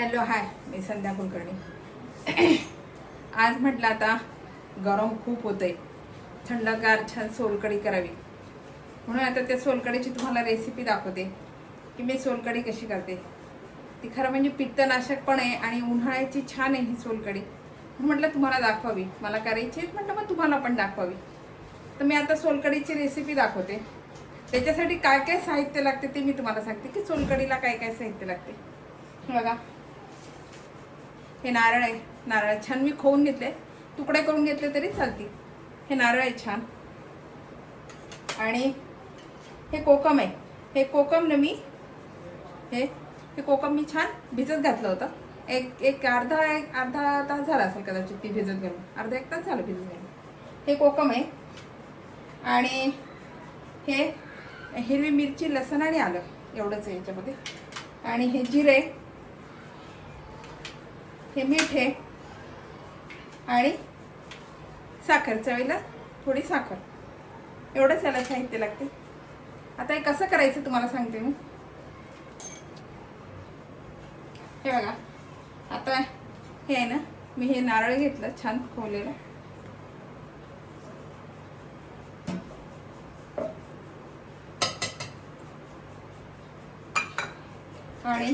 Hello hi, मी संध्या कुलकर्णी. आज म्हटलं आता गरम खूप होतंय, थंडगार छान सोलकढी करावी म्हणून आता त्या सोलकढीची तुम्हाला रेसिपी दाखवते की मी सोलकढी कशी करते. ती खरं म्हणजे पित्तनाशक पण आहे आणि उन्हाळ्याची छान आहे ही सोलकढी. म्हटलं तुम्हाला दाखवावी, मला करायची म्हटलं मग तुम्हाला पण दाखवावी. तर मी आता सोलकढीची रेसिपी दाखवते. त्याच्यासाठी काय काय साहित्य लागते ते मी तुम्हाला सांगते की सोलकढीला काय काय साहित्य लागते. बघा, हे नारळ आहे. नारळ छान मी खोवून घेतले, तुकडे करून घेतले तरी चालतील. हे नारळ आहे छान. आणि हे कोकम आहे. हे कोकम ना मी हे कोकम मी छान भिजत घातलं होतं. एक अर्धा तास झाला असेल कदाचित ती भिजत घालून. अर्धा एक तास झालं भिजत घालून. हे कोकम आहे. आणि हे हिरवी मिरची, लसण आणि आलं एवढंच आहे याच्यामध्ये. आणि हे जिरे, हे मीठ आहे आणि साखर, चवीला थोडी साखर, एवढंच याला साहित्य लागते. आता हे कसं करायचं तुम्हाला सांगते मी. हे बघा, आता हे आहे ना, मी हे नारळ घेतलं छान खोवलेलं. आणि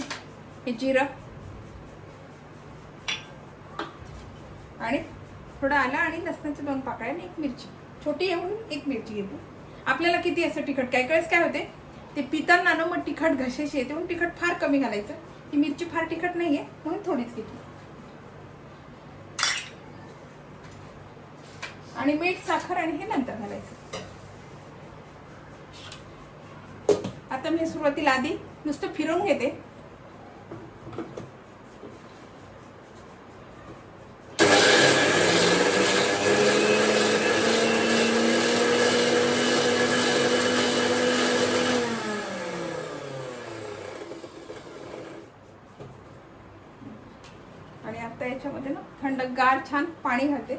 हे जिरं आणि थोडं आलं आणि लसणाच्या 2 पाकळ्या आणि 1 मिरची, छोटी येऊन 1 मिरची घेतो. आपल्याला किती असं तिखट, काही वेळेस काय होते ते पिताना ना मग तिखट घशाशी येते, म्हणून तिखट फार कमी घालायचं. ही मिरची फार तिखट नाहीये म्हणून थोडीच घेतली. आणि मीठ, साखर आणि हे नंतर घालायचं. आता मी सुरुवातीला आधी नुसतं फिरवून घेते. आणि आता याच्यामध्ये ना थंडगार छान पाणी घालते.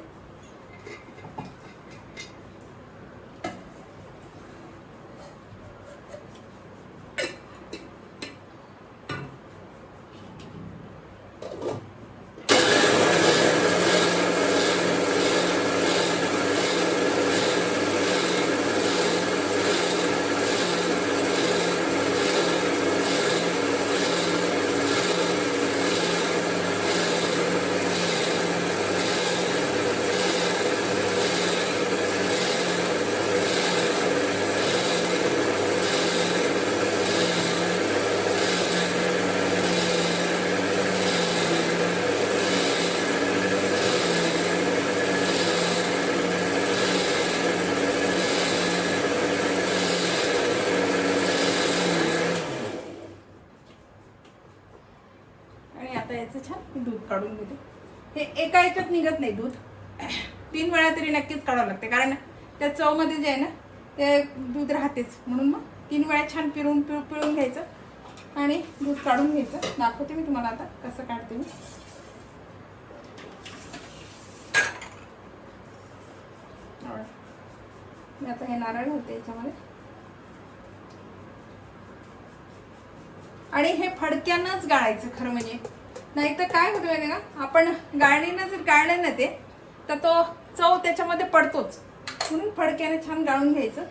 आता याचं छान दूध काढून घेते. हे एका याच्यात निघत नाही दूध, 3 वेळा तरी नक्कीच काढावं लागते, कारण त्या चवमध्ये जे आहे ना ते दूध राहतेच. म्हणून मग 3 वेळा छान पिळून घ्यायचं आणि दूध काढून घ्यायचं. दाखवते मी तुम्हाला आता कसं काढते मी. मी आता हे नारळ घालते याच्यामध्ये. आणि हे फडक्यानंच गाळायचं खरं म्हणजे, नाही तर काय होतं माहिती का, आपण गाळणीनं जर गाळलं ना ते तर तो चव त्याच्यामध्ये पडतोच. म्हणून फडक्याने छान गाळून घ्यायचं.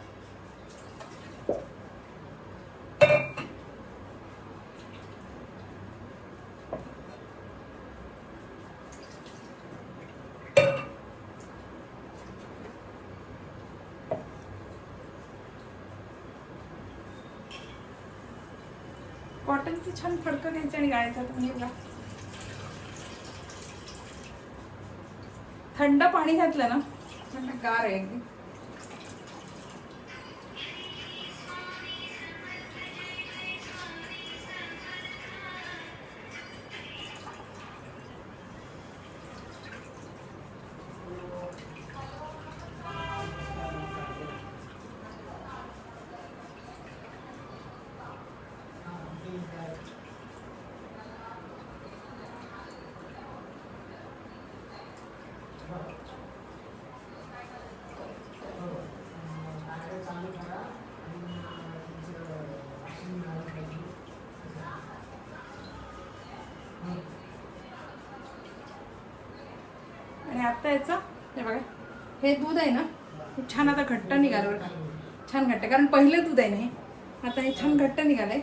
कॉटनचं छान फडकं घ्यायचं आणि गाळायचं. तुम्ही बघा, थंड पाणी घातलं ना, थंड गार आहे अगदी. आणि आता याचं हे बघा, हे दूध आहे ना हे छान आता घट्ट निघालं बरं का, छान घट्ट, कारण पहिलं दूध आहे ना हे, आता हे छान घट्ट निघालंय.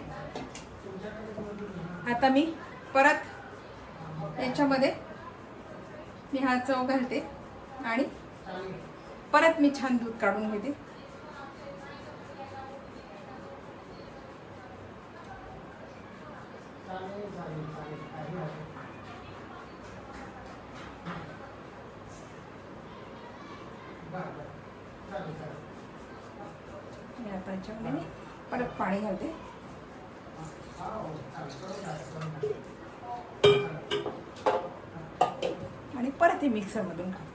आता मी परत याच्यामध्ये मी हा चव घालते आणि परत मी छान दूध काढून घेते. आता याच्यामध्ये मी परत पाणी घालते. आणि परत हे मिक्सरमधून घालते.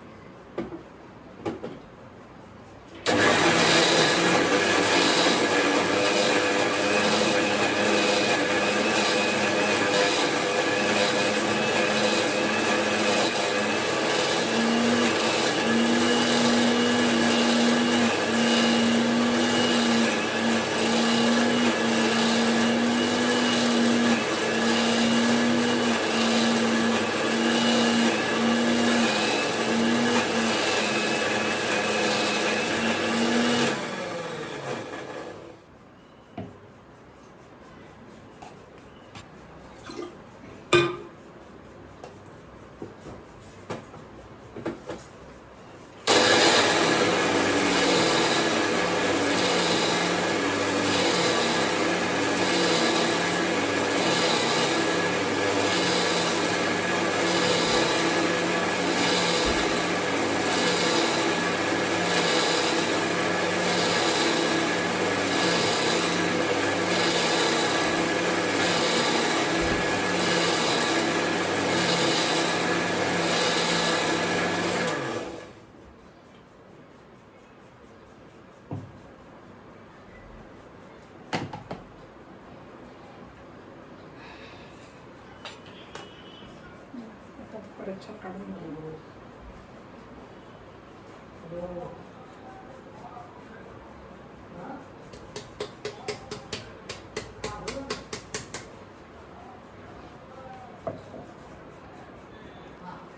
परत छान काढून घेऊ.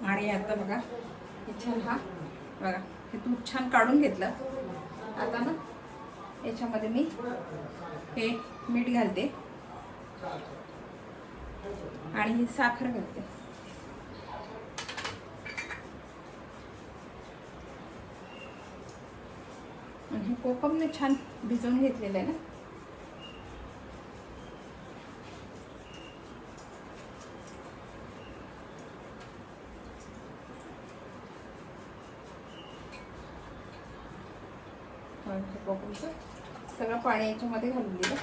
आणि आता बघा हे छान, हा बघा हे दूध छान काढून घेतलं. आता ना याच्यामध्ये मी हे मीठ घालते आणि ही साखर घालते. आणि हे कोकमने छान भिजवून घेतलेलं आहे ना. कोकमचं सगळं पाणी याच्यामध्ये घालून दिलं.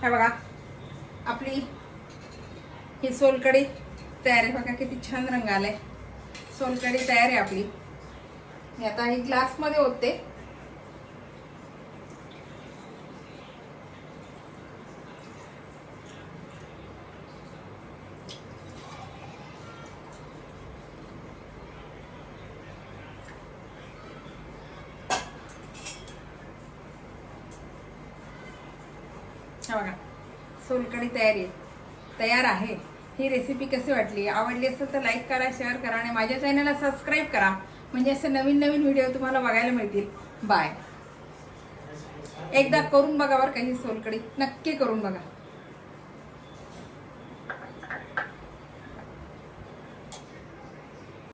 हे बघा आपली ही सोलकढी तयार आहे. बघा किती छान रंग आलाय. सोलकढी तयार आहे आपली. मी आता ही ग्लास मध्ये ओतते. हा बघा सोलकढी तयार आहे. ही रेसिपी कशी वाटली, आवडली असेल तर लाईक करा, शेअर करा आणि माझ्या चॅनलला सबस्क्राईब करा, म्हणजे असे नवीन नवीन व्हिडिओ तुम्हाला बघायला मिळतील. बाय. एकदा करून बघा बरं का, ही सोलकढी नक्की करून बघा.